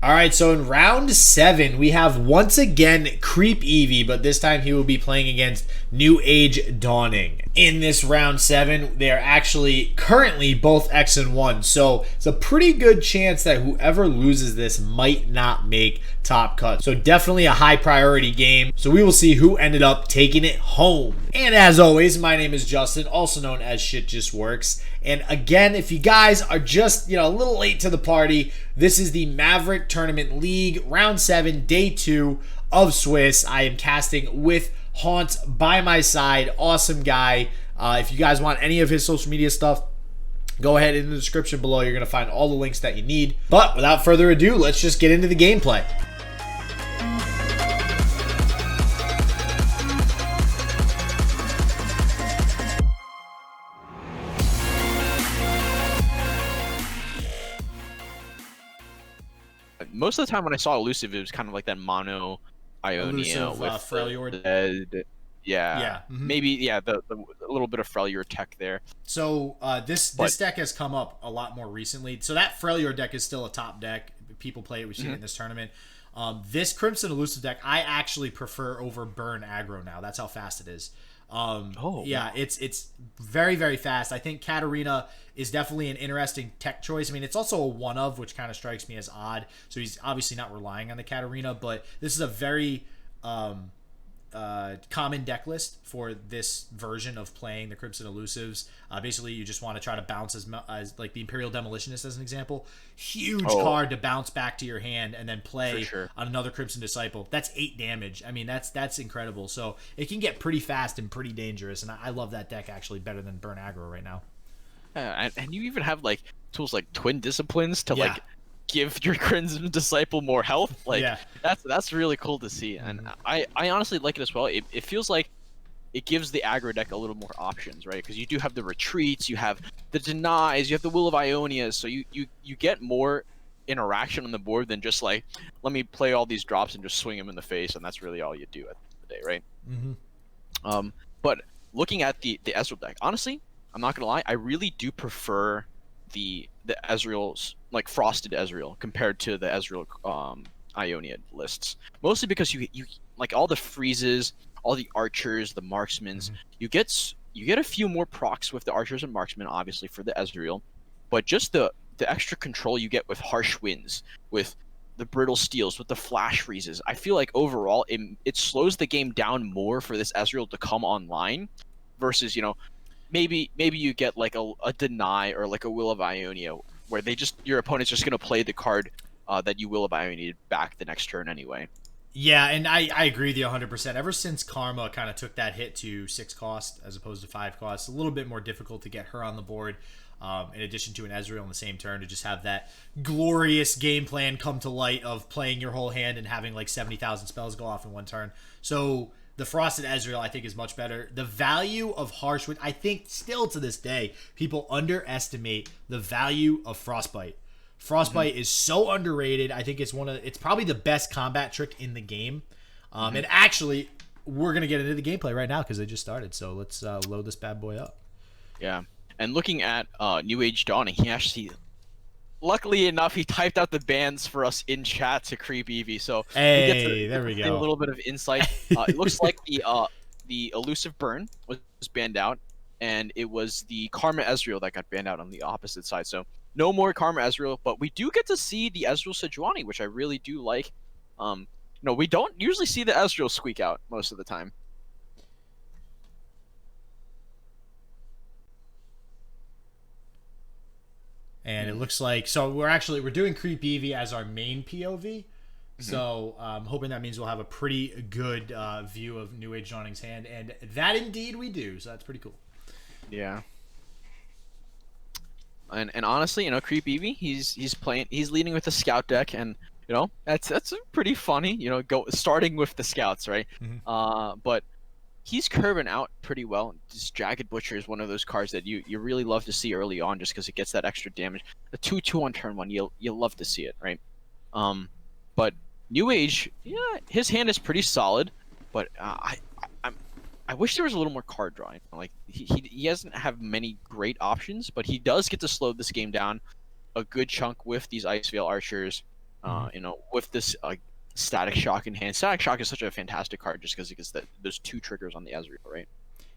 All right, so in round 7, we have once again creepevee, but this time he will be playing against NewAgeDawning. In this round 7, they are actually currently both X and 1, so it's a pretty good chance that whoever loses this might not make top cut. So definitely a high priority game. So we will see who ended up taking it home. And as always, my name is Justin, also known as Shit Just Works. And again, if you guys are just, a little late to the party, this is the Maverick Tournament League, round 7, day 2 of Swiss. I am casting with Haunt by my side. Awesome guy. If you guys want any of his social media stuff, go ahead in the description below. You're going to find all the links that you need. But without further ado, let's just get into the gameplay. Most of the time when I saw elusive, it was kind of like that mono Ionia with Freljord. Yeah. Maybe the a little bit of Freljord tech there. So this deck has come up a lot more recently. So that Freljord deck is still a top deck. People play it. We've seen it in this tournament. This Crimson Elusive deck I actually prefer over Burn Aggro now. That's how fast it is. Yeah, it's very, very fast. I think Katarina is definitely an interesting tech choice. I mean, it's also a one of, which kind of strikes me as odd. So he's obviously not relying on the Katarina, but this is a very common deck list for this version of playing the Crimson Elusives. Basically, you just want to try to bounce as like the Imperial Demolitionist as an example. Huge card to bounce back to your hand and then play on another Crimson Disciple. That's 8 damage. I mean, that's incredible. So it can get pretty fast and pretty dangerous, and I love that deck actually better than Burn Aggro right now. And you even have like tools like Twin Disciplines to like give your Crimson Disciple more health. Like that's really cool to see, and I honestly like it as well. It feels like it gives the aggro deck a little more options, right? Because you do have the retreats, you have the denies, you have the Will of Ionias, so you get more interaction on the board than just like, let me play all these drops and just swing them in the face, and that's really all you do at the day, right? But looking at the Ezreal deck, honestly, I'm not gonna lie, I really do prefer the Ezreal's, like Frosted Ezreal, compared to the Ezreal Ionia lists. Mostly because you like all the freezes, all the archers, the marksmans, you get a few more procs with the archers and marksmen, obviously, for the Ezreal, but just the extra control you get with harsh winds, with the brittle steels, with the flash freezes. I feel like overall it slows the game down more for this Ezreal to come online versus, maybe you get like a deny or like a Will of Ionia where your opponent's just gonna play the card that you Will of Ionia back the next turn anyway. Yeah, and I agree with you 100%. Ever since Karma kind of took that hit to 6 cost as opposed to 5 cost, it's a little bit more difficult to get her on the board. In addition to an Ezreal on the same turn, to just have that glorious game plan come to light of playing your whole hand and having like 70,000 spells go off in one turn. So the Frosted Ezreal, I think, is much better. The value of Harsh Wind, I think still to this day, people underestimate the value of Frostbite. Frostbite is so underrated. I think it's probably the best combat trick in the game. And actually, we're going to get into the gameplay right now because it just started. So let's load this bad boy up. Yeah. And looking at NewAgeDawning, he actually, luckily enough, he typed out the bans for us in chat to creepevee. So hey, there we go. A little bit of insight. It looks like the elusive burn was banned out, and it was the Karma Ezreal that got banned out on the opposite side. So no more Karma Ezreal, but we do get to see the Ezreal Sejuani, which I really do like. We don't usually see the Ezreal squeak out most of the time. And it looks like, so we're doing creepevee as our main POV. So I'm hoping that means we'll have a pretty good view of NewAgeDawning's hand, and that indeed we do. So that's pretty cool. Yeah. And honestly, creepevee, he's leading with the scout deck, and that's pretty funny. Starting with the scouts, right? But he's curving out pretty well. This Jagged Butcher is one of those cards that you really love to see early on, just because it gets that extra damage. The 2/2 on turn 1, you'll love to see it, right? But NewAge, his hand is pretty solid, but I wish there was a little more card drawing. Like he doesn't have many great options, but he does get to slow this game down a good chunk with these Ice Veil Archers, You know, with this Static Shock in hand. Static Shock is such a fantastic card just because it gets those 2 triggers on the Ezreal, right?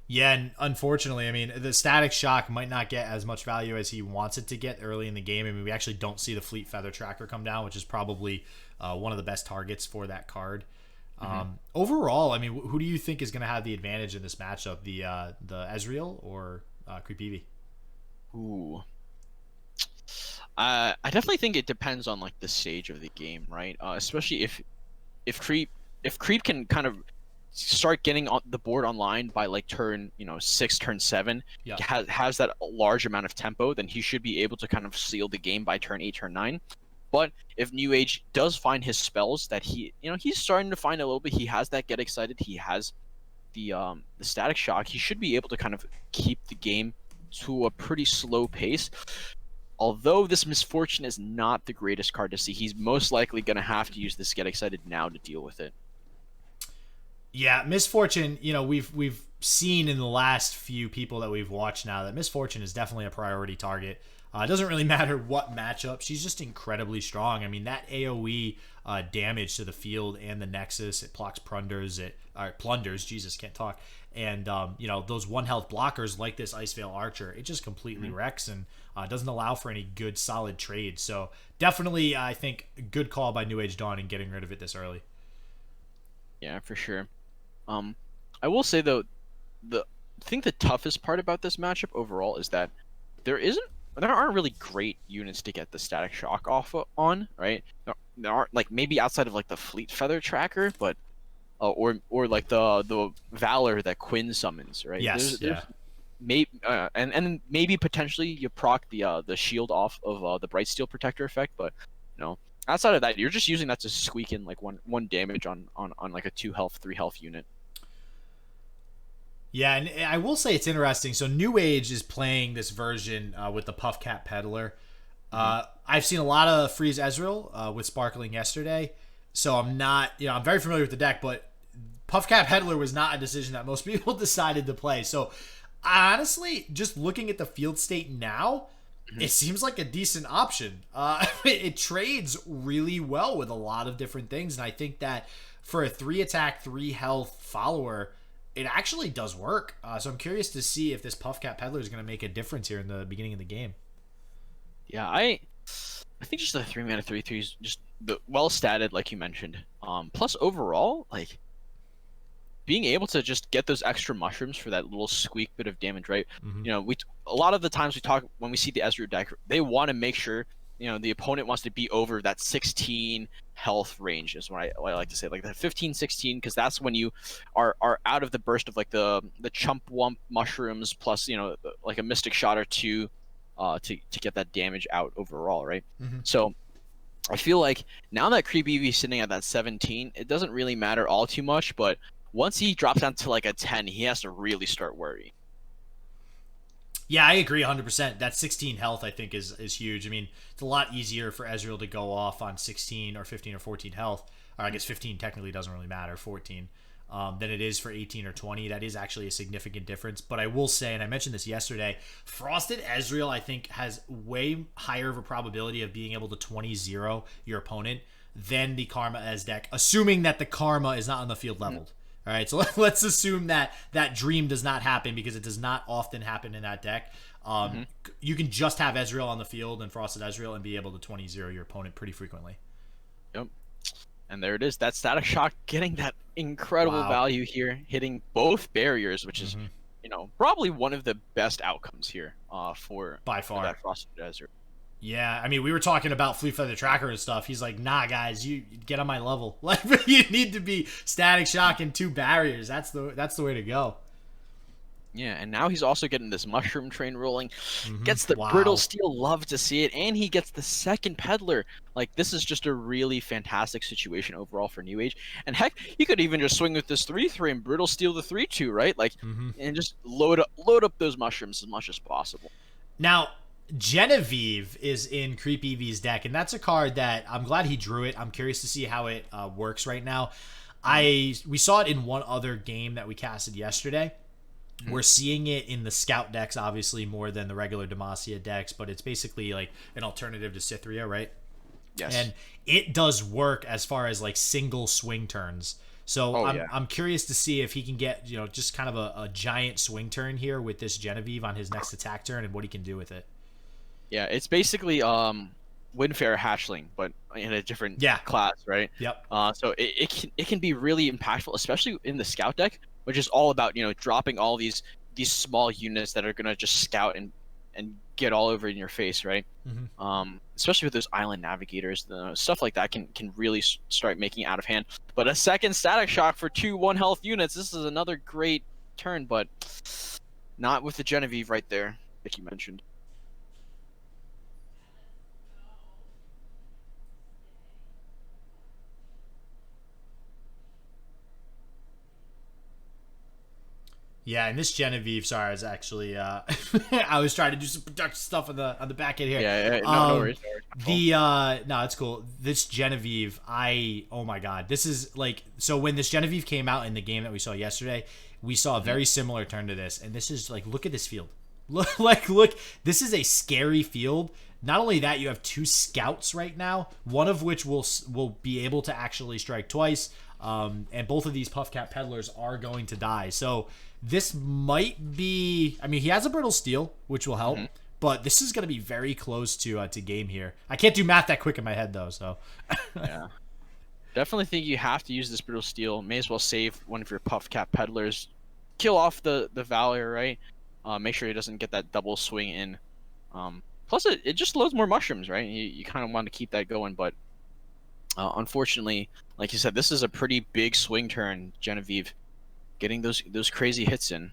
Yeah, and unfortunately, I mean, the Static Shock might not get as much value as he wants it to get early in the game. I mean, we actually don't see the Fleet Feather Tracker come down, which is probably one of the best targets for that card. Overall, I mean, who do you think is going to have the advantage in this matchup, the Ezreal or creepevee? Ooh. I definitely think it depends on like the stage of the game, right? Especially if creep can kind of start getting on the board online by like turn 6, turn 7, Yeah. has that large amount of tempo, then he should be able to kind of seal the game by turn 8, turn 9. But if NewAge does find his spells that he's starting to find a little bit, he has that get excited, he has the Static Shock, he should be able to kind of keep the game to a pretty slow pace. Although this Misfortune is not the greatest card to see, he's most likely going to have to use this get excited now to deal with it. Yeah, Misfortune, we've seen in the last few people that we've watched now that Misfortune is definitely a priority target. It doesn't really matter what matchup. She's just incredibly strong. I mean, that AoE damage to the field and the Nexus, it plunders, Jesus, can't talk. And, those 1 health blockers like this Iceveil Archer, it just completely wrecks and doesn't allow for any good, solid trades. So definitely, I think, a good call by NewAgeDawning getting rid of it this early. Yeah, for sure. I will say, though, I think the toughest part about this matchup overall is that there aren't really great units to get the Static Shock off on, right? There aren't, like, maybe outside of like the Fleet Feather Tracker, but or like the Valor that Quinn summons, right? Yes, maybe and maybe potentially you proc the shield off of the Brightsteel Protector effect, but outside of that, you're just using that to squeak in like one damage on like a 2 health, 3 health unit. Yeah, and I will say it's interesting. So NewAge is playing this version with the Puffcat Peddler. I've seen a lot of Freeze Ezreal with Sparkling yesterday, so I'm not, I'm very familiar with the deck, but Puffcat Peddler was not a decision that most people decided to play. So honestly, just looking at the field state now, it seems like a decent option. It trades really well with a lot of different things, and I think that for a 3 attack, 3 health follower, it actually does work. So I'm curious to see if this Puffcat Peddler is going to make a difference here in the beginning of the game. Yeah, I think just the 3 mana 3/3 is just well statted, like you mentioned. Plus overall, like being able to just get those extra mushrooms for that little squeak bit of damage, right? A lot of the times we talk when we see the Ezreal deck, they want to make sure the opponent wants to be over that 16 health range is what I like to say, like that 15-16, because that's when you are out of the burst of like the chump wump mushrooms plus like a mystic shot or 2 to get that damage out overall, right? So I feel like now that creepevee is sitting at that 17, it doesn't really matter all too much, but once he drops down to like a 10, he has to really start worrying. Yeah, I agree 100%. That 16 health, I think, is huge. I mean, it's a lot easier for Ezreal to go off on 16 or 15 or 14 health. Or I guess 15 technically doesn't really matter, 14, than it is for 18 or 20. That is actually a significant difference. But I will say, and I mentioned this yesterday, Frosted Ezreal, I think, has way higher of a probability of being able to 20-0 your opponent than the Karma Ez deck, assuming that the Karma is not on the field leveled. All right, so let's assume that dream does not happen because it does not often happen in that deck. You can just have Ezreal on the field and Frosted Ezreal and be able to 20-0 your opponent pretty frequently. Yep. And there it is. That Static Shock getting that incredible value here, hitting both barriers, which is, probably one of the best outcomes here for by far that Frosted Ezreal. Yeah, I mean, we were talking about Fleet Feather Tracker and stuff. He's like, nah, guys, you get on my level. Like, you need to be Static Shock and 2 barriers. That's the way to go. Yeah, and now he's also getting this Mushroom Train rolling. Gets the Brittle Steel, love to see it, and he gets the second Peddler. Like, this is just a really fantastic situation overall for NewAge. And heck, you could even just swing with this 3/3 and Brittle Steel the 3/2, right? Like, and just load up those mushrooms as much as possible. Now, Genevieve is in creepevee's deck, and that's a card that I'm glad he drew it. I'm curious to see how it works right now. We saw it in one other game that we casted yesterday. We're seeing it in the Scout decks, obviously, more than the regular Demacia decks, but it's basically like an alternative to Cytheria, right? Yes. And it does work as far as like single swing turns. So I'm curious to see if he can get, just kind of a giant swing turn here with this Genevieve on his next attack turn and what he can do with it. Yeah, it's basically Windfare Hatchling, but in a different class, right? Yep. So it can be really impactful, especially in the scout deck, which is all about dropping all these small units that are gonna just scout and get all over in your face, right? Mm-hmm. Especially with those island navigators, stuff like that can really start making out of hand. But a second Static Shock for 2 1-health units. This is another great turn, but not with the Genevieve right there, like you mentioned. Yeah, and this Genevieve, sorry, is actually I was trying to do some productive stuff on the back end here. Yeah, no worries. No, it's cool. This Genevieve, oh my god, this is like, so when this Genevieve came out in the game that we saw yesterday, we saw a very similar turn to this, and this is like, look at this field. Look, this is a scary field. Not only that, you have 2 scouts right now, one of which will be able to actually strike twice, and both of these Puffcat Peddlers are going to die. So this might be, I mean, he has a Brittle Steel, which will help, but this is going to be very close to game here. I can't do math that quick in my head, though, so. Yeah. Definitely think you have to use this Brittle Steel. May as well save one of your Puffcat Peddlers. Kill off the Valor, right? Make sure he doesn't get that double swing in. Plus, it just loads more mushrooms, right? You kind of want to keep that going, but unfortunately, like you said, this is a pretty big swing turn, Genevieve. Getting those crazy hits in.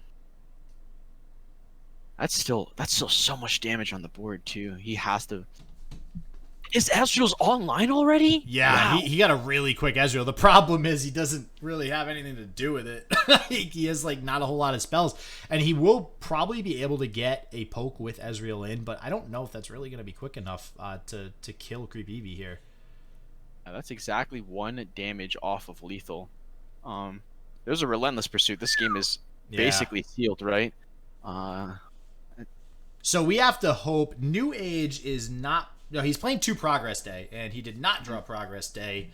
That's still so much damage on the board too. He has to. Is Ezreal's online already? Yeah, wow. he got a really quick Ezreal. The problem is he doesn't really have anything to do with it. He has like not a whole lot of spells, and he will probably be able to get a poke with Ezreal in, but I don't know if that's really going to be quick enough to kill creepevee here. That's exactly 1 damage off of lethal. There's a relentless pursuit. This game is basically sealed, right? So we have to hope NewAge is not. No, he's playing 2 Progress Day, and he did not draw Progress Day.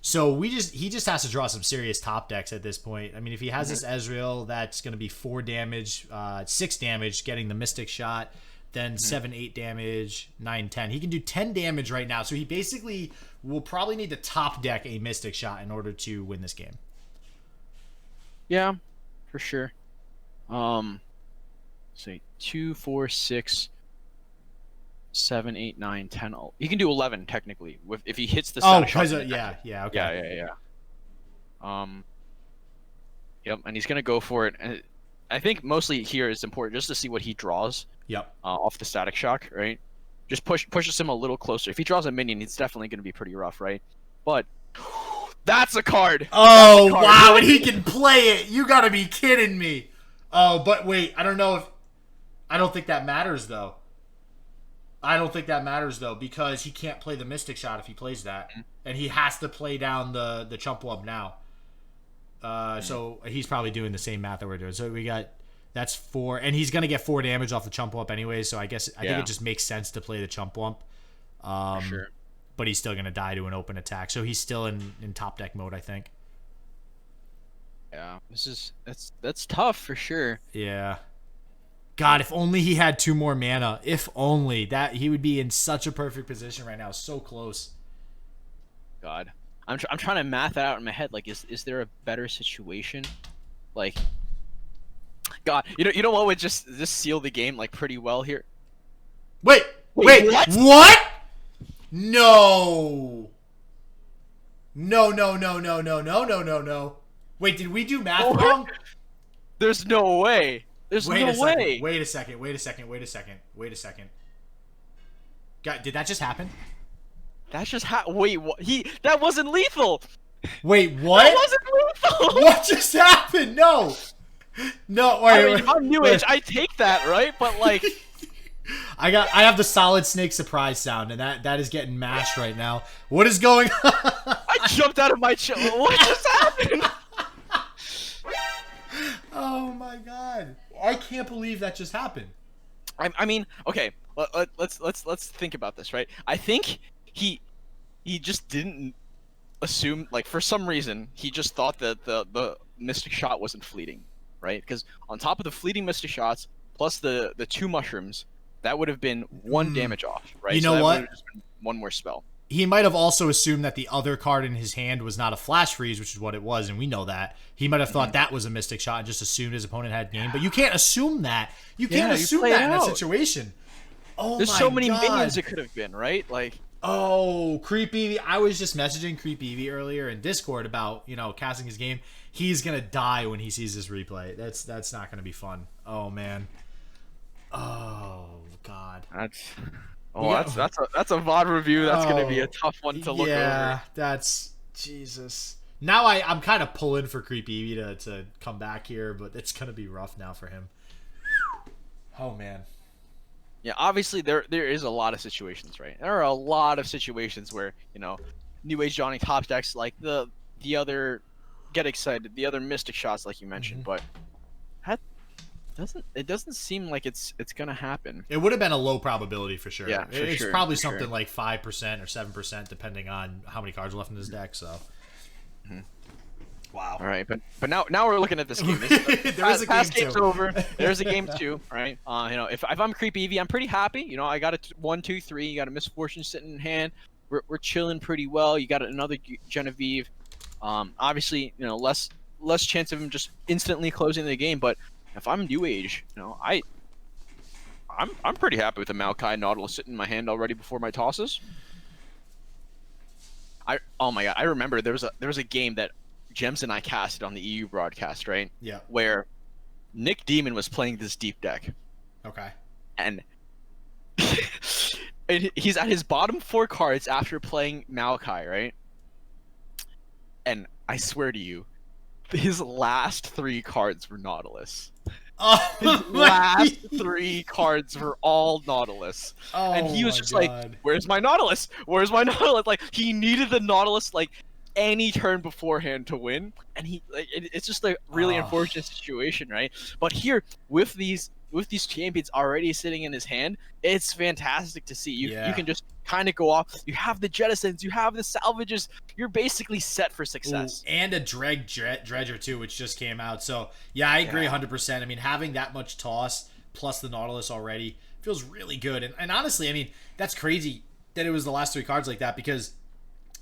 So he just has to draw some serious top decks at this point. I mean, if he has this Ezreal, that's going to be 4 damage, 6 damage, getting the Mystic Shot, then 7, 8 damage, 9, 10. He can do 10 damage right now, so he basically will probably need to top deck a Mystic Shot in order to win this game. Yeah, for sure. Say 2, 4, 6, 7, 8, 9, 10. He can do 11 technically if he hits the. Oh, because yeah, okay. Yeah. Yep, and he's gonna go for it. And I think mostly here is important just to see what he draws. Yep. Off the Static Shock, right? Just pushes him a little closer. If he draws a minion, it's definitely gonna be pretty rough, right? But. That's a card. Oh, wow, and he can play it. You gotta be kidding me. Oh, but wait, I don't think that matters, though. Because he can't play the Mystic Shot if he plays that. And he has to play down the Chump-Wub now. So he's probably doing the same math that we're doing. So that's 4, and he's gonna get 4 damage off the Chump-Wub anyway, so I think it just makes sense to play the Chump-Wub. For sure. But he's still going to die to an open attack. So he's still in top deck mode, I think. Yeah, that's tough for sure. Yeah. God, if only he had 2 more mana. If only. That he would be in such a perfect position right now. So close. God. I'm trying to math that out in my head. Like, is there a better situation? Like, God, you know what would just seal the game like pretty well here? Wait, what? No. Wait, did we do math wrong? There's no way. Wait a second. Wait a second. God, did that just happen? That just wait, what? That wasn't lethal. Wait, what? That wasn't lethal. What just happened? No, wait. I'm NewAge. I take that, right? But like, I have the solid snake surprise sound, and that is getting mashed right now. What is going on? I jumped out of my chair. What just happened? Oh my god! I can't believe that just happened. I mean, okay. Let's think about this, right? I think he just didn't assume, like, for some reason he just thought that the mystic shot wasn't fleeting, right? Because on top of the fleeting mystic shots plus the two mushrooms, that would have been one damage off, right? You so know that what? would have just been one more spell. He might have also assumed that the other card in his hand was not a flash freeze, which is what it was, and we know that. He might have thought that was a mystic shot and just assumed his opponent had game. But you can't assume that. You can't assume that in that situation. Oh, there's so many minions it could have been, right? Like, oh, creepevee. I was just messaging creepevee earlier in Discord about, you know, casting his game. He's gonna die when he sees this replay. That's not gonna be fun. Oh man. Oh god. That's a VOD review. That's gonna be a tough one to look over. Yeah, that's Jesus. Now I'm kind of pulling for creepevee to come back here, but it's gonna be rough now for him. Oh man. Yeah, obviously there is a lot of situations, right? There are a lot of situations where, you know, NewAgeDawning top decks like the other get excited, the other mystic shots like you mentioned, but it doesn't seem like it's gonna happen. It would have been a low probability for sure. Yeah, it's probably something like 5% or 7%, depending on how many cards are left in his deck. So, wow. All right, but now we're looking at this game. There is a game game's over. There's a game 2, right? You know, if I'm creepevee, I'm pretty happy. You know, I got a 1, 2, 3. You got a misfortune sitting in hand. We're chilling pretty well. You got another Genevieve. Obviously, you know, less chance of him just instantly closing the game, but if I'm NewAge, you know, I'm pretty happy with the Maokai Nautilus sitting in my hand already before my tosses. Oh my god, I remember there was a game that Gems and I casted on the EU broadcast, right? Yeah. Where Nick Demon was playing this deep deck. Okay. And he's at his bottom 4 cards after playing Maokai, right? And I swear to you, his last 3 cards were Nautilus. Oh, his last 3 cards were all Nautilus. Oh, and he was just like, where's my Nautilus? Where's my Nautilus? Like, he needed the Nautilus, like, any turn beforehand to win. And it's just a really unfortunate situation, right? But here, with these champions already sitting in his hand, it's fantastic to see. You can just kind of go off. You have the jettisons, you have the salvages. You're basically set for success. Ooh, and a dredger too, which just came out. So yeah, I agree 100%. I mean, having that much toss plus the Nautilus already feels really good. And honestly, I mean, that's crazy that it was the last 3 cards like that, because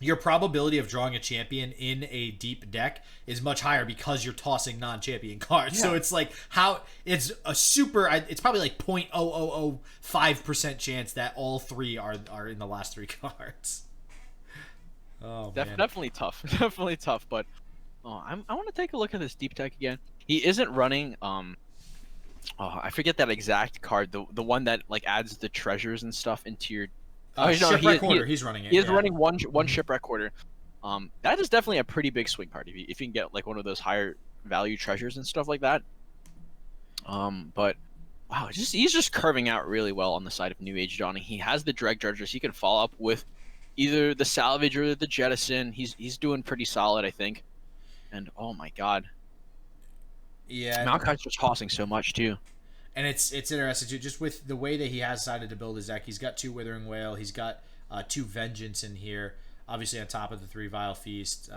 your probability of drawing a champion in a deep deck is much higher because you're tossing non-champion cards. So it's like it's probably like 0.0005% chance that all 3 are in the last 3 cards. Oh, man. Definitely tough. Definitely tough, but I want to take a look at this deep deck again. He isn't running I forget that exact card, the one that like adds the treasures and stuff into your Shipwreck Quarter. He's running it. He is running one Shipwreck Quarter. That is definitely a pretty big swing card if you can get like one of those higher value treasures and stuff like that. But wow, he's just curving out really well on the side of NewAgeDawning. He has the Dreg Dredgers. He can follow up with either the salvage or the jettison. He's doing pretty solid, I think. And oh my god, yeah, Maokai's just tossing so much too. And it's interesting too, just with the way that he has decided to build his deck. He's got 2 Withering Wail. He's got 2 Vengeance in here, obviously on top of the 3 Vile Feast.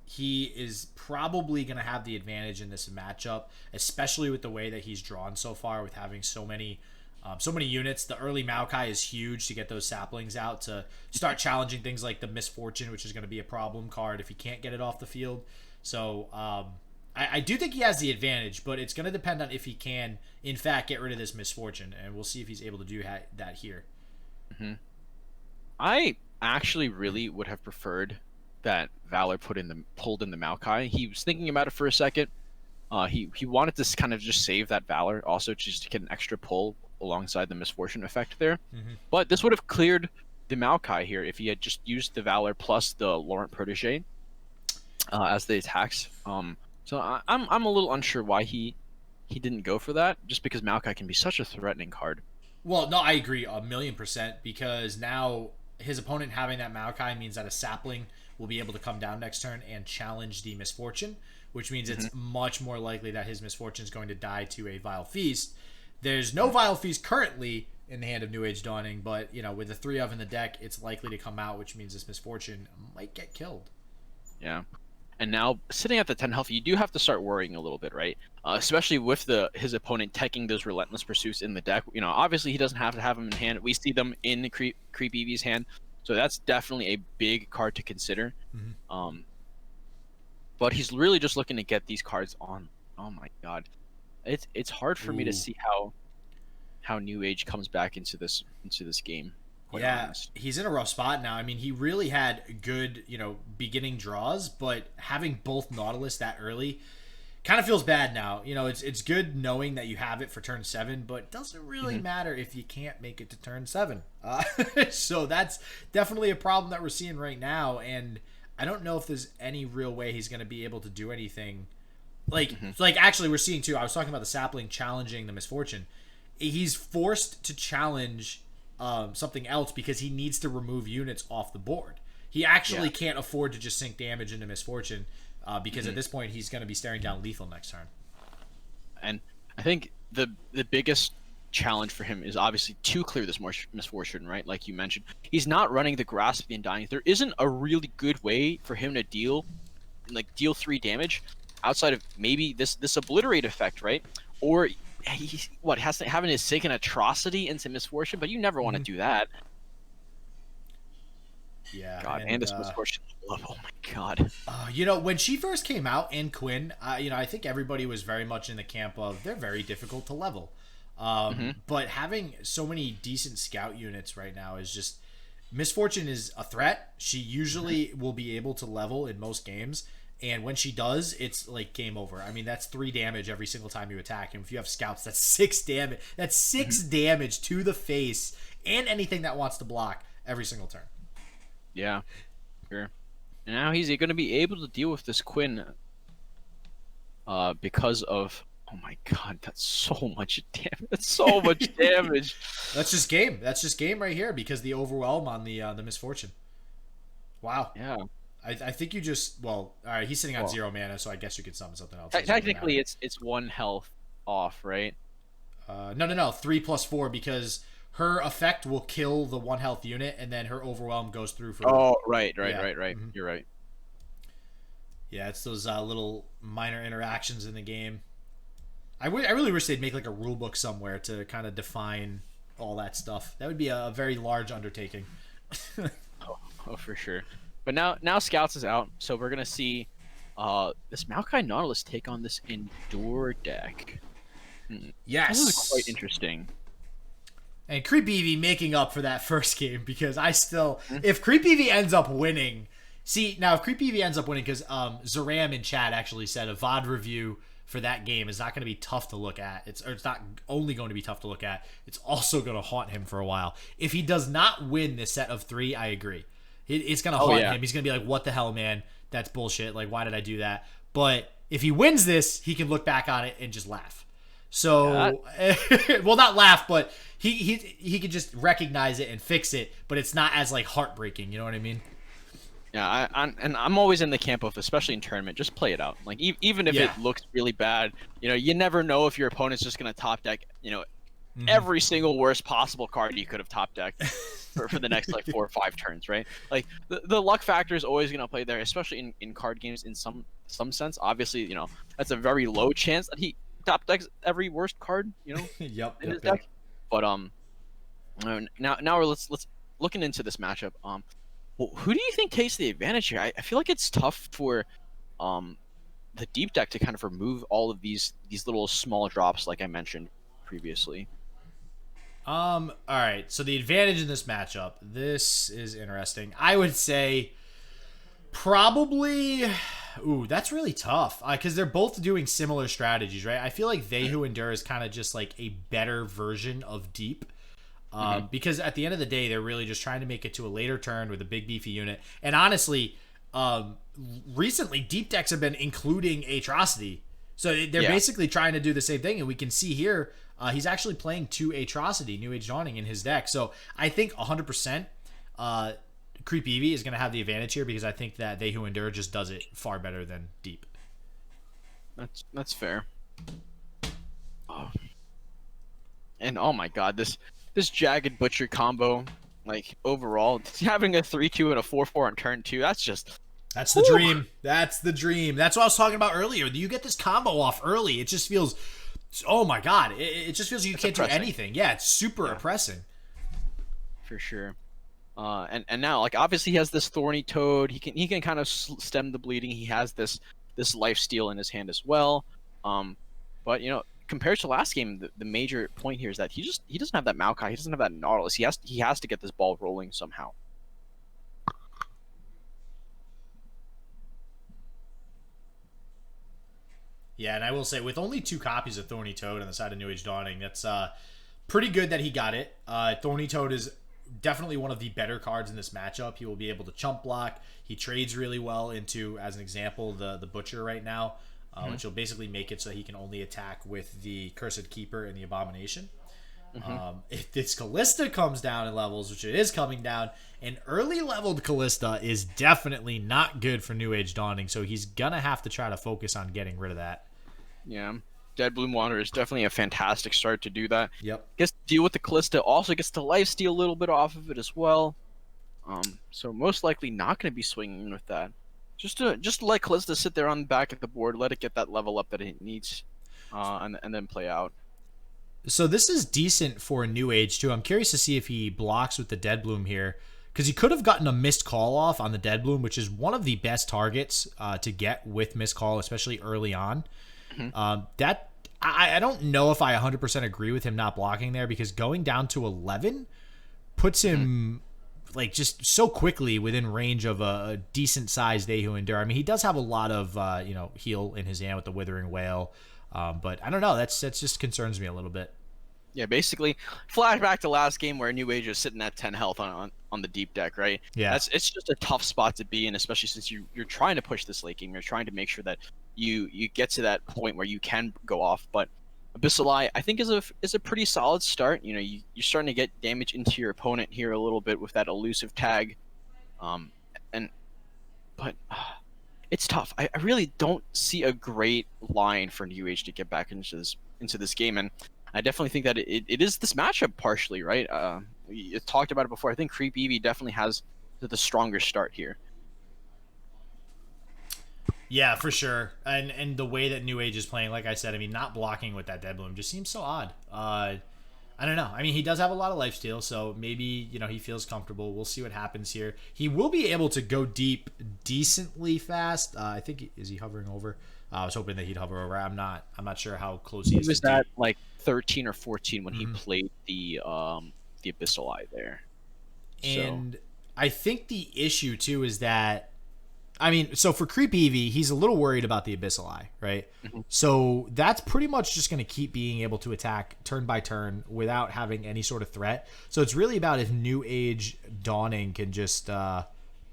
He is probably going to have the advantage in this matchup, especially with the way that he's drawn so far, with having so many units. The early Maokai is huge to get those saplings out to start challenging things like the Misfortune, which is going to be a problem card if he can't get it off the field. So I do think he has the advantage, but it's going to depend on if he can, in fact, get rid of this Misfortune, and we'll see if he's able to do that here. I actually really would have preferred that Valor pulled in the Maokai. He was thinking about it for a second. He wanted to kind of just save that Valor, also just to get an extra pull alongside the Misfortune effect there. But this would have cleared the Maokai here if he had just used the Valor plus the Laurent Protege as the attacks. So I'm a little unsure why he didn't go for that, just because Maokai can be such a threatening card. Well, no, I agree 1,000,000%, because now his opponent having that Maokai means that a sapling will be able to come down next turn and challenge the Misfortune, which means it's much more likely that his Misfortune is going to die to a Vile Feast There's no Vile Feast currently in the hand of NewAgeDawning, but, you know, with the 3 of in the deck, it's likely to come out, which means this Misfortune might get killed. Yeah. And now, sitting at the 10 health, you do have to start worrying a little bit, right? Especially with his opponent taking those Relentless Pursuits in the deck. You know, obviously he doesn't have to have them in hand. We see them in creepevee's hand, so that's definitely a big card to consider. But he's really just looking to get these cards on. Oh my god, it's hard for me to see how NewAge comes back into this game. Yeah, honest. He's in a rough spot now. I mean, he really had good, you know, beginning draws, but having both Nautilus that early kind of feels bad now. You know, it's good knowing that you have it for turn 7, but it doesn't really matter if you can't make it to turn 7. So that's definitely a problem that we're seeing right now, and I don't know if there's any real way he's going to be able to do anything. Like actually, we're seeing too. I was talking about the Sapling challenging the Misfortune. He's forced to challenge something else because he needs to remove units off the board. He actually can't afford to just sink damage into Misfortune because at this point he's going to be staring down lethal next turn. And I think the biggest challenge for him is obviously to clear this Misfortune, right? Like you mentioned, he's not running the Grasp of the Undying. There isn't a really good way for him to deal 3 damage outside of maybe this Obliterate effect, right? Or he has to having to sink an Atrocity into Misfortune, but you never want to do that. Yeah, God, and this Misfortune. Oh my god. You know, when she first came out, and Quinn, you know, I think everybody was very much in the camp of they're very difficult to level. But having so many decent scout units right now is just Misfortune is a threat. She usually will be able to level in most games. And when she does, it's like game over. I mean, that's 3 damage every single time you attack. And if you have scouts, that's 6 damage. That's 6 damage to the face and anything that wants to block every single turn. Yeah, sure. And now he's going to be able to deal with this Quinn because of... Oh my god, that's so much damage. That's so much damage. That's just game. That's just game right here because the Overwhelm on the Misfortune. Wow. Yeah. I think you just... Well, all right, he's sitting on 0 mana, so I guess you could summon something else. Technically, it's 1 health off, right? No. 3 plus 4 because her effect will kill the 1 health unit, and then her Overwhelm goes through for... Oh, right. You're right. Yeah, it's those little minor interactions in the game. I really wish they'd make like a rule book somewhere to kind of define all that stuff. That would be a very large undertaking. oh, for sure. But now Scouts is out, so we're gonna see this Maokai Nautilus take on this Endure deck. Yes, this is quite interesting. And creepevee making up for that first game because I still, if creepevee ends up winning, if creepevee ends up winning, because Zaram in chat actually said a VOD review for that game is not going to be tough to look at. It's not only going to be tough to look at, it's also going to haunt him for a while. If he does not win this set of 3, I agree. It's going to haunt him. He's going to be like, what the hell, man? That's bullshit. Like, why did I do that? But if he wins this, he can look back on it and just laugh. So, well, not laugh, but he could just recognize it and fix it, but it's not as, like, heartbreaking. You know what I mean? Yeah, I'm always in the camp of, especially in tournament, just play it out. Like, even if it looks really bad, you know, you never know if your opponent's just going to top deck, you know, every single worst possible card you could have top decked for the next, like, 4 or 5 turns, right? Like, the luck factor is always going to play there, especially in card games in some sense. Obviously, you know, that's a very low chance that he top decks every worst card, you know, in his deck. But, now let's looking into this matchup, well, who do you think takes the advantage here? I feel like it's tough for the deep deck to kind of remove all of these little small drops like I mentioned previously. All right, so the advantage in this matchup, this is interesting. I would say probably... Ooh, that's really tough because they're both doing similar strategies, right? I feel like They Who Endure is kind of just like a better version of Deep. Because at the end of the day, they're really just trying to make it to a later turn with a big beefy unit. And honestly, recently Deep decks have been including Atrocity. So they're basically trying to do the same thing. And we can see here, he's actually playing 2 Atrocity, NewAgeDawning in his deck. So I think 100% creepevee is going to have the advantage here because I think that They Who Endure just does it far better than Deep. That's fair. And oh my god, this Jagged Butcher combo, like overall, having a 3-2 and a 4-4 on turn 2, that's the dream. That's the dream. That's what I was talking about earlier. You get this combo off early, it just feels, oh my god, it just feels you can't do anything. Yeah, it's super oppressing. For sure. And now, like, obviously he has this Thorny Toad. He can kind of stem the bleeding. He has this life steal in his hand as well. But you know, compared to last game, the major point here is that he doesn't have that Maokai. He doesn't have that Nautilus. He has to get this ball rolling somehow. Yeah, and I will say, with only 2 copies of Thorny Toad on the side of NewAgeDawning, that's pretty good that he got it. Thorny Toad is definitely one of the better cards in this matchup. He will be able to chump block. He trades really well into, as an example, the Butcher right now, which will basically make it so he can only attack with the Cursed Keeper and the Abomination. If this Callista comes down in levels, which it is coming down, an early leveled Callista is definitely not good for NewAgeDawning, so he's going to have to try to focus on getting rid of that. Yeah. Dead Bloom Wanderer is definitely a fantastic start to do that. Yep. Gets to deal with the Callista, also gets to lifesteal a little bit off of it as well. So most likely not going to be swinging with that. Just to let Callista sit there on the back of the board, let it get that level up that it needs, and then play out. So this is decent for a NewAge too. I'm curious to see if he blocks with the Dead Bloom here, because he could have gotten a missed call off on the Dead Bloom, which is one of the best targets to get with missed call, especially early on. I don't know if I 100% agree with him not blocking there, because going down to 11 puts him like just so quickly within range of a decent sized Dehu Endure. I mean, he does have a lot of heal in his hand with the Withering Wail, but I don't know. That's just concerns me a little bit. Yeah, basically, flashback to last game where NewAge was sitting at 10 health on the deep deck, right? Yeah, it's just a tough spot to be in, especially since you're trying to push this late game. You're trying to make sure that you get to that point where you can go off. But Abyssal Eye, I think, is a pretty solid start. You know, you're starting to get damage into your opponent here a little bit with that elusive tag, but it's tough. I really don't see a great line for NewAge to get back into this game, and I definitely think that it is this matchup partially, right? We talked about it before. I think creepevee definitely has the stronger start here. Yeah, for sure. And the way that NewAge is playing, like I said, I mean, not blocking with that Dead Bloom just seems so odd. I don't know. I mean, he does have a lot of lifesteal, so maybe, he feels comfortable. We'll see what happens here. He will be able to go deep decently fast. I think, is he hovering over? I was hoping that he'd hover over. I'm not sure how close he is. He was at like 13 or 14 when he played the Abyssal Eye there. And I think the issue too is that, I mean, so for creepevee, he's a little worried about the Abyssal Eye, right? So that's pretty much just going to keep being able to attack turn by turn without having any sort of threat. So it's really about if NewAgeDawning can just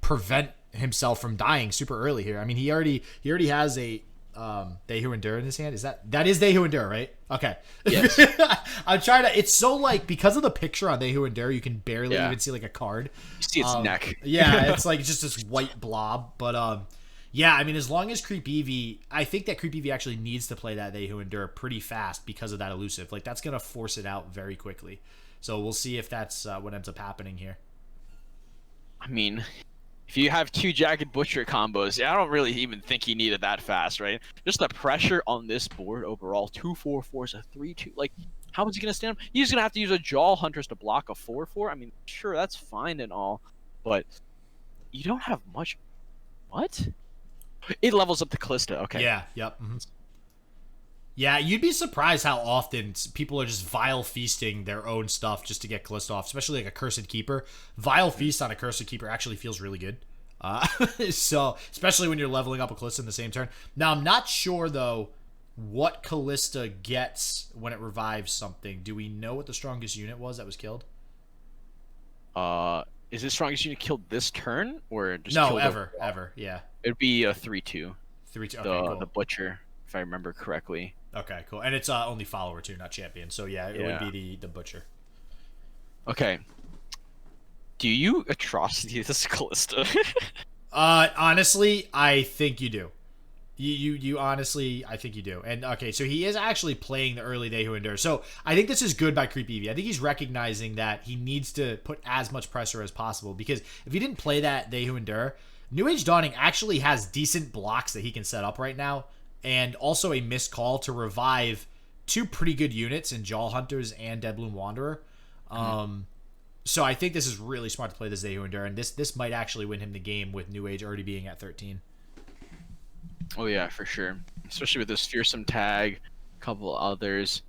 prevent himself from dying super early here. I mean, he already has a Dehu Endure in his hand. That is Dehu Endure, right? Okay. Yes. I'm trying to. It's so like, because of the picture on Dehu Endure, you can barely even see like a card. You see its neck. Yeah, it's like just this white blob. But yeah, I mean, as long as creepevee, I think that creepevee actually needs to play that Dehu Endure pretty fast because of that elusive. Like, that's gonna force it out very quickly. So we'll see if that's what ends up happening here. I mean, if you have 2 Jagged Butcher combos, I don't really even think he needed that fast, right? Just the pressure on this board overall. 2 4/4s, a 3/2. Like, how is he going to stand? He's going to have to use a Jaw Hunters to block a 4/4. I mean, sure, that's fine and all, but you don't have much. What? It levels up the Callista. Okay. Yeah. Yep. Yeah, you'd be surprised how often people are just vile feasting their own stuff just to get Callista off, especially like a Cursed Keeper. Vile feast on a Cursed Keeper actually feels really good. So, especially when you're leveling up a Callista in the same turn. Now, I'm not sure, though, what Callista gets when it revives something. Do we know what the strongest unit was that was killed? Is the strongest unit killed this turn? Or just no, killed ever, yeah. It would be a 3/2. 3/2, okay, cool. The Butcher, if I remember correctly. Okay, cool. And it's only follower too, not champion. So yeah, it would be the Butcher. Okay. Do you atrocity this Callista? Honestly, I think you do. You honestly, I think you do. And okay, so he is actually playing the early They Who Endure. So I think this is good by creepevee. I think he's recognizing that he needs to put as much pressure as possible, because if he didn't play that They Who Endure, NewAgeDawning actually has decent blocks that he can set up right now, and also a missed call to revive two pretty good units in Jaw Hunters and Deadbloom Wanderer. So I think this is really smart to play this They Who Endure, and this might actually win him the game with NewAge already being at 13. Oh yeah, for sure. Especially with this fearsome tag, a couple others.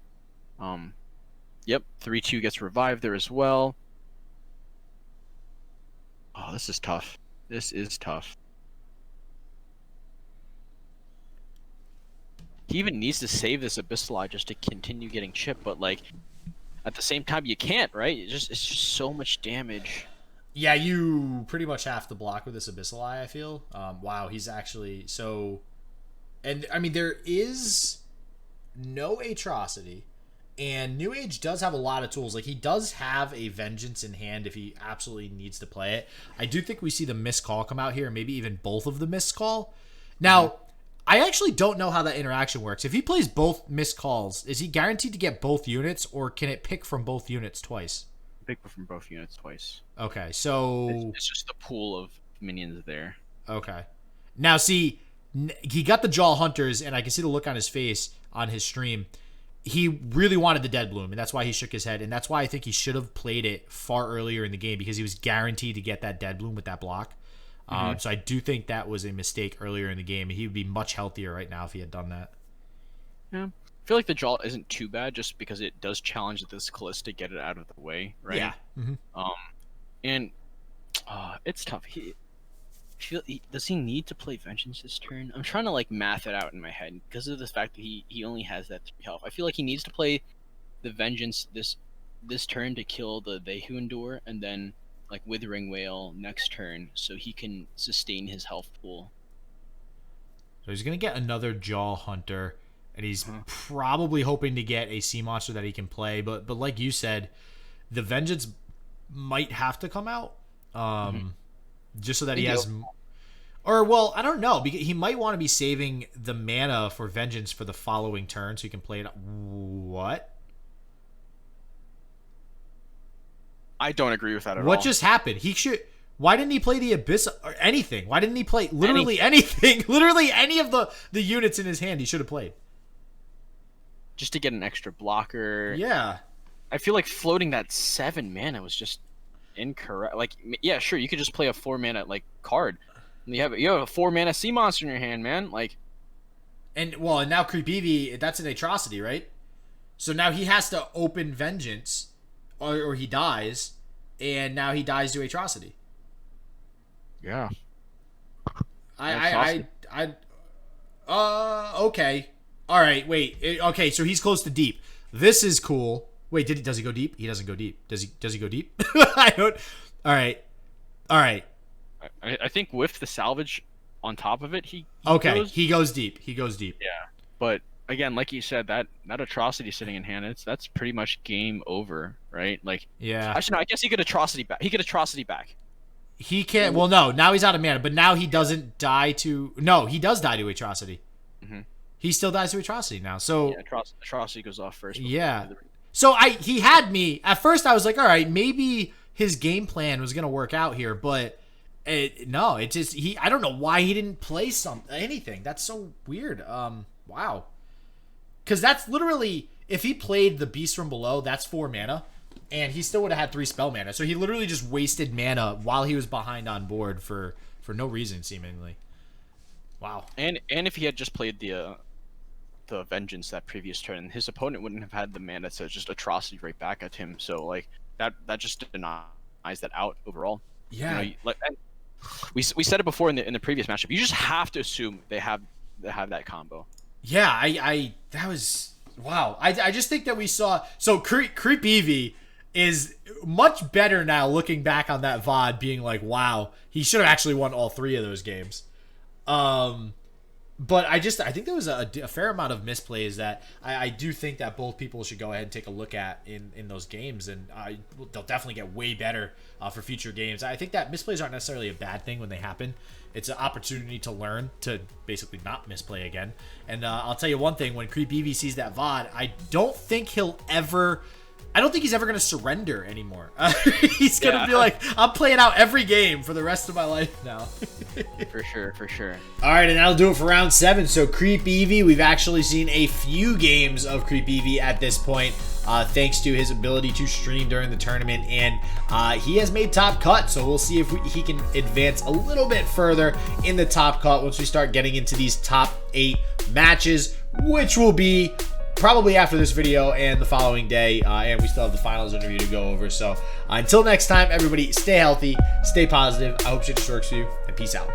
Yep, 3-2 gets revived there as well. Oh, this is tough. This is tough. He even needs to save this Abyssal Eye just to continue getting chipped, but like at the same time you can't, right? It's just so much damage. Yeah, you pretty much have to block with this Abyssal Eye, I feel. Wow, he's actually so... And, I mean, there is no Atrocity, and NewAge does have a lot of tools. Like, he does have a Vengeance in hand if he absolutely needs to play it. I do think we see the missed call come out here, maybe even both of the missed call. Now, I actually don't know how that interaction works. If he plays both missed calls, is he guaranteed to get both units, or can it pick from both units twice? Pick from both units twice. Okay, so... It's just the pool of minions there. Okay. Now, see... He got the Jaw Hunters, and I can see the look on his face on his stream. He really wanted the Deadbloom, and that's why he shook his head, and that's why I think he should have played it far earlier in the game, because he was guaranteed to get that Deadbloom with that block. So I do think that was a mistake earlier in the game, and he would be much healthier right now if he had done that. Yeah. I feel like the Jaw isn't too bad, just because it does challenge this Callista to get it out of the way, right? Yeah. And it's tough. Does he need to play Vengeance this turn? I'm trying to like math it out in my head because of the fact that he only has that 3 health. I feel like he needs to play the Vengeance this turn to kill the They Who Endure, and then like Withering Wail next turn so he can sustain his health pool. So he's gonna get another Jaw Hunter, and he's probably hoping to get a sea monster that he can play. But like you said, the Vengeance might have to come out. Just so that he has... Or, well, I don't know. Because he might want to be saving the mana for Vengeance for the following turn so he can play it... What? I don't agree with that at all. What just happened? He should... Why didn't he play the Abyss or anything? Why didn't he play literally anything? Literally any of the units in his hand he should have played. Just to get an extra blocker. Yeah. I feel like floating that 7 mana was just... incorrect. Like, yeah, sure, you could just play a 4 mana like card. And you have a 4 mana sea monster in your hand, man. Like, and now creepevee, that's an Atrocity, right? So now he has to open Vengeance, or he dies, and now he dies to Atrocity. Yeah. Okay. All right. Wait. Okay. So he's close to deep. This is cool. Wait, does he go deep? He doesn't go deep. Does he go deep? I don't. All right. I think with the salvage on top of it, he goes deep. He goes deep. Yeah. But again, like you said, that Atrocity sitting in hand, that's pretty much game over, right? Like, yeah. Actually, no, I guess he could Atrocity back. He can't. Well, no. Now he's out of mana, but now he doesn't die to. No, he does die to Atrocity. He still dies to Atrocity now. So yeah, Atrocity goes off first. Yeah. So he had me at first. I was like, all right, maybe his game plan was gonna work out here, but no, it just I don't know why he didn't play anything. That's so weird. Wow, because that's literally if he played the Beast from Below, that's 4 mana, and he still would have had 3 spell mana. So he literally just wasted mana while he was behind on board for no reason seemingly. Wow. And if he had just played the Vengeance that previous turn, his opponent wouldn't have had the mana to just Atrocity right back at him. So like that just denies that out overall. Yeah. We said it before in the previous matchup. You just have to assume they have that combo. Yeah, I that was wow. I just think that we saw creepevee is much better now looking back on that VOD, being like, wow, he should have actually won all 3 of those games. But I think there was a fair amount of misplays that I do think that both people should go ahead and take a look at in those games, and they'll definitely get way better for future games. I think that misplays aren't necessarily a bad thing when they happen. It's an opportunity to learn to basically not misplay again. And I'll tell you one thing, when creepevee sees that VOD, I don't think he's ever going to surrender anymore. He's going to be like, I'm playing out every game for the rest of my life now. For sure. All right, and that'll do it for round 7. So creepevee, we've actually seen a few games of creepevee at this point, thanks to his ability to stream during the tournament, and he has made top cut. So we'll see if he can advance a little bit further in the top cut once we start getting into these top 8 matches, which will be probably after this video and the following day, and we still have the finals interview to go over. So until next time, everybody, stay healthy, stay positive. I hope shit just works for you, and peace out.